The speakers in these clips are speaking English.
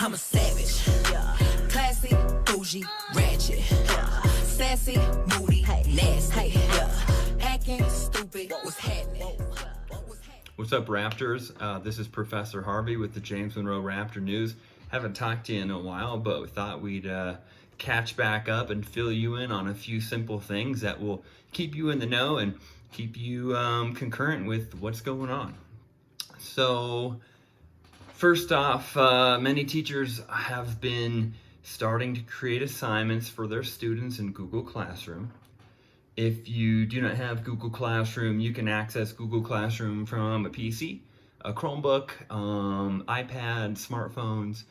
I'm a savage. Yeah. Classy, bougie, ratchet. Yeah. Sassy, moody, nasty. Yeah. Acting stupid. What's happening? What's up, Raptors? This is Professor Harvey with the James Monroe Raptor News. Haven't talked to you in a while, but we thought we'd catch back up and fill you in on a few simple things that will keep you in the know and keep you concurrent with what's going on. So, first off, many teachers have been starting to create assignments for their students in Google Classroom. If you do not have Google Classroom, you can access Google Classroom from a PC, a Chromebook, iPad, smartphones.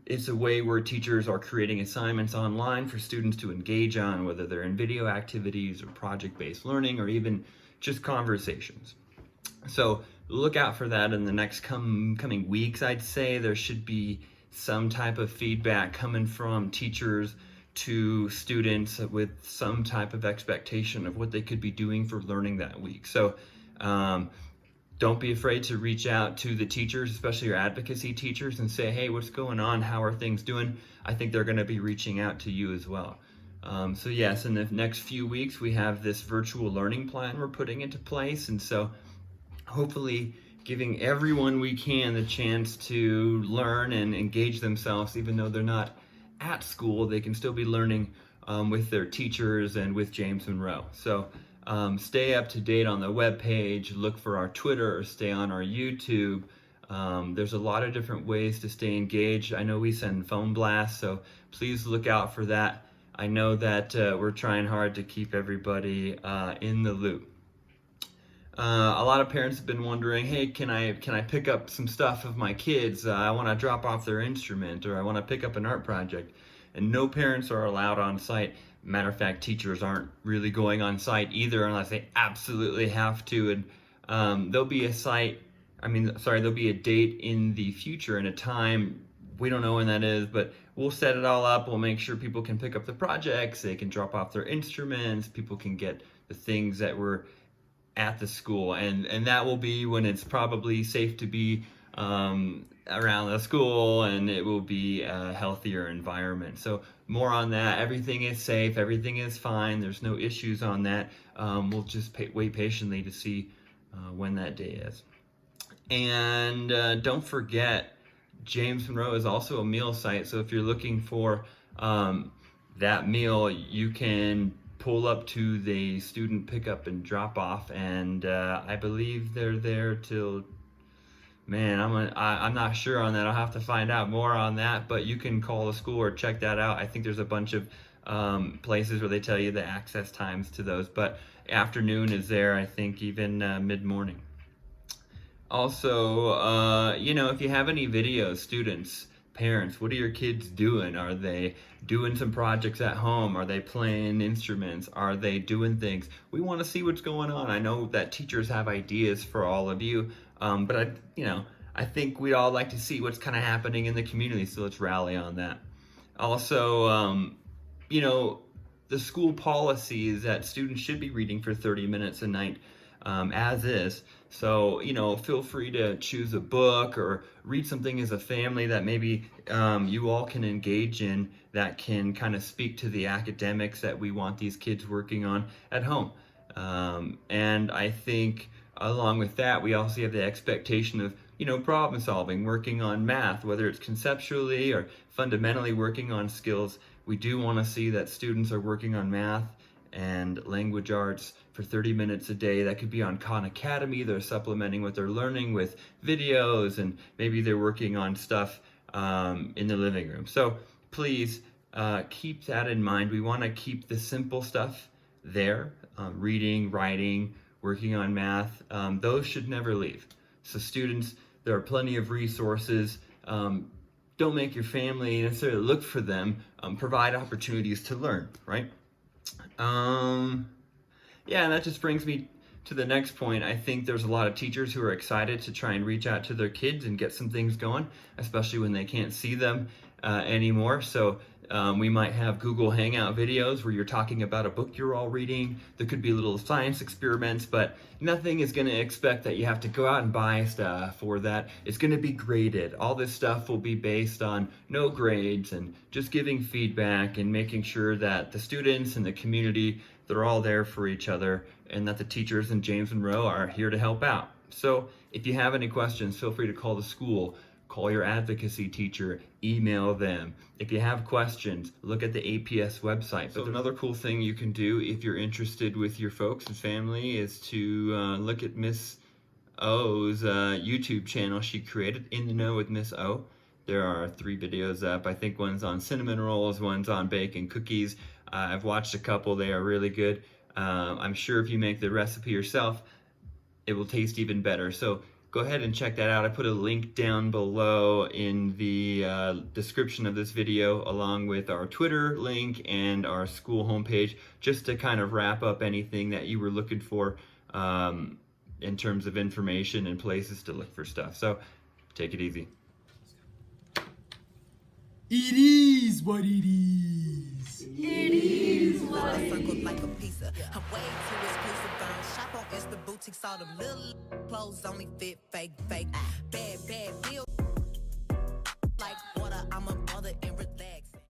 It's a way where teachers are creating assignments online for students to engage on, whether they're in video activities or project-based learning or even just conversations. So look out for that in the next coming weeks. I'd say there should be some type of feedback coming from teachers to students with some type of expectation of what they could be doing for learning that week. So don't be afraid to reach out to the teachers, especially your advocacy teachers, and say, hey, what's going on? How are things doing? I think they're going to be reaching out to you as well. So yes, in the next few weeks, we have this virtual learning plan we're putting into place. And so hopefully giving everyone we can the chance to learn and engage themselves, even though they're not at school, they can still be learning with their teachers and with James Monroe. So stay up to date on the webpage, look for our Twitter, or stay on our YouTube. There's a lot of different ways to stay engaged. I know we send phone blasts, so please look out for that. I know that we're trying hard to keep everybody in the loop. A lot of parents have been wondering, hey, can I pick up some stuff of my kids? I want to drop off their instrument, or I want to pick up an art project. And no parents are allowed on site. Matter of fact, teachers aren't really going on site either unless they absolutely have to. And there'll be there'll be a date in the future and a time, we don't know when that is, but we'll set it all up. We'll make sure people can pick up the projects, they can drop off their instruments, people can get the things that were at the school, and that will be when it's probably safe to be around the school, and it will be a healthier environment. So more on that. Everything is safe, everything is fine, there's no issues on that. We'll just wait patiently to see when that day is. And don't forget, James Monroe is also a meal site, so if you're looking for that meal, you can pull up to the student pickup and drop off, and I believe they're there till, I'm not sure on that. I'll have to find out more on that, but you can call the school or check that out. I think there's a bunch of places where they tell you the access times to those, but afternoon is there, I think even mid-morning. Also, if you have any videos, students, parents, what are your kids doing? Are they doing some projects at home? Are they playing instruments? Are they doing things? We want to see what's going on. I know that teachers have ideas for all of you, but I think we'd all like to see what's kind of happening in the community, so let's rally on that. Also, the school policy is that students should be reading for 30 minutes a night, as is. So, feel free to choose a book or read something as a family that maybe you all can engage in that can kind of speak to the academics that we want these kids working on at home. And I think along with that, we also have the expectation of, problem solving, working on math, whether it's conceptually or fundamentally working on skills. We do want to see that students are working on math and language arts for 30 minutes a day. That could be on Khan Academy. They're supplementing what they're learning with videos, and maybe they're working on stuff in the living room. So please keep that in mind. We want to keep the simple stuff there, reading, writing, working on math. Those should never leave. So students, there are plenty of resources. Don't make your family necessarily look for them. Provide opportunities to learn, right? And that just brings me to the next point. I think there's a lot of teachers who are excited to try and reach out to their kids and get some things going, especially when they can't see them. anymore. So we might have Google Hangout videos where you're talking about a book you're all reading. There could be little science experiments, but nothing is going to expect that you have to go out and buy stuff for that. It's going to be graded. All this stuff will be based on no grades and just giving feedback and making sure that the students and the community, they're all there for each other, and that the teachers in James Monroe are here to help out. So if you have any questions, feel free to call the school. Call your advocacy teacher, email them. If you have questions, look at the APS website. So another cool thing you can do if you're interested with your folks and family is to look at Miss O's YouTube channel she created, In the Know with Miss O. There are 3 videos up. I think one's on cinnamon rolls, one's on bacon cookies. I've watched a couple, they are really good. I'm sure if you make the recipe yourself, it will taste even better. So go ahead and check that out. I put a link down below in the description of this video, along with our Twitter link and our school homepage, just to kind of wrap up anything that you were looking for in terms of information and places to look for stuff. So take it easy. It is what it is. It is what it is. Circle like a pizza. I'm way too exclusive. Shop on Insta boutiques. All them little clothes only fit fake. Bad bill.